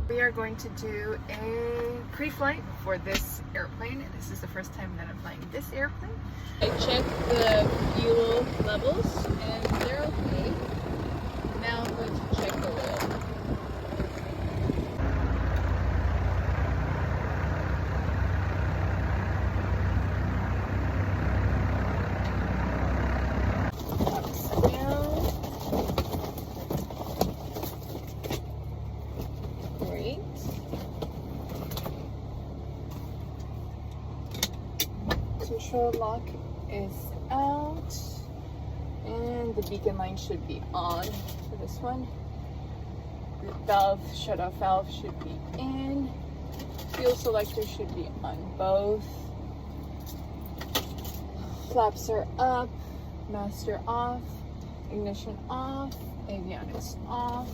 We are going to do a pre-flight for this airplane, and this is the first time that I'm flying this airplane. I checked the fuel levels, and they're okay. Now I'm going to check the oil. Great. Control lock is out, and the beacon light should be on for this one. The valve, shut-off valve should be in. Fuel selector should be on both. Flaps are up, master off, ignition off, avionics off.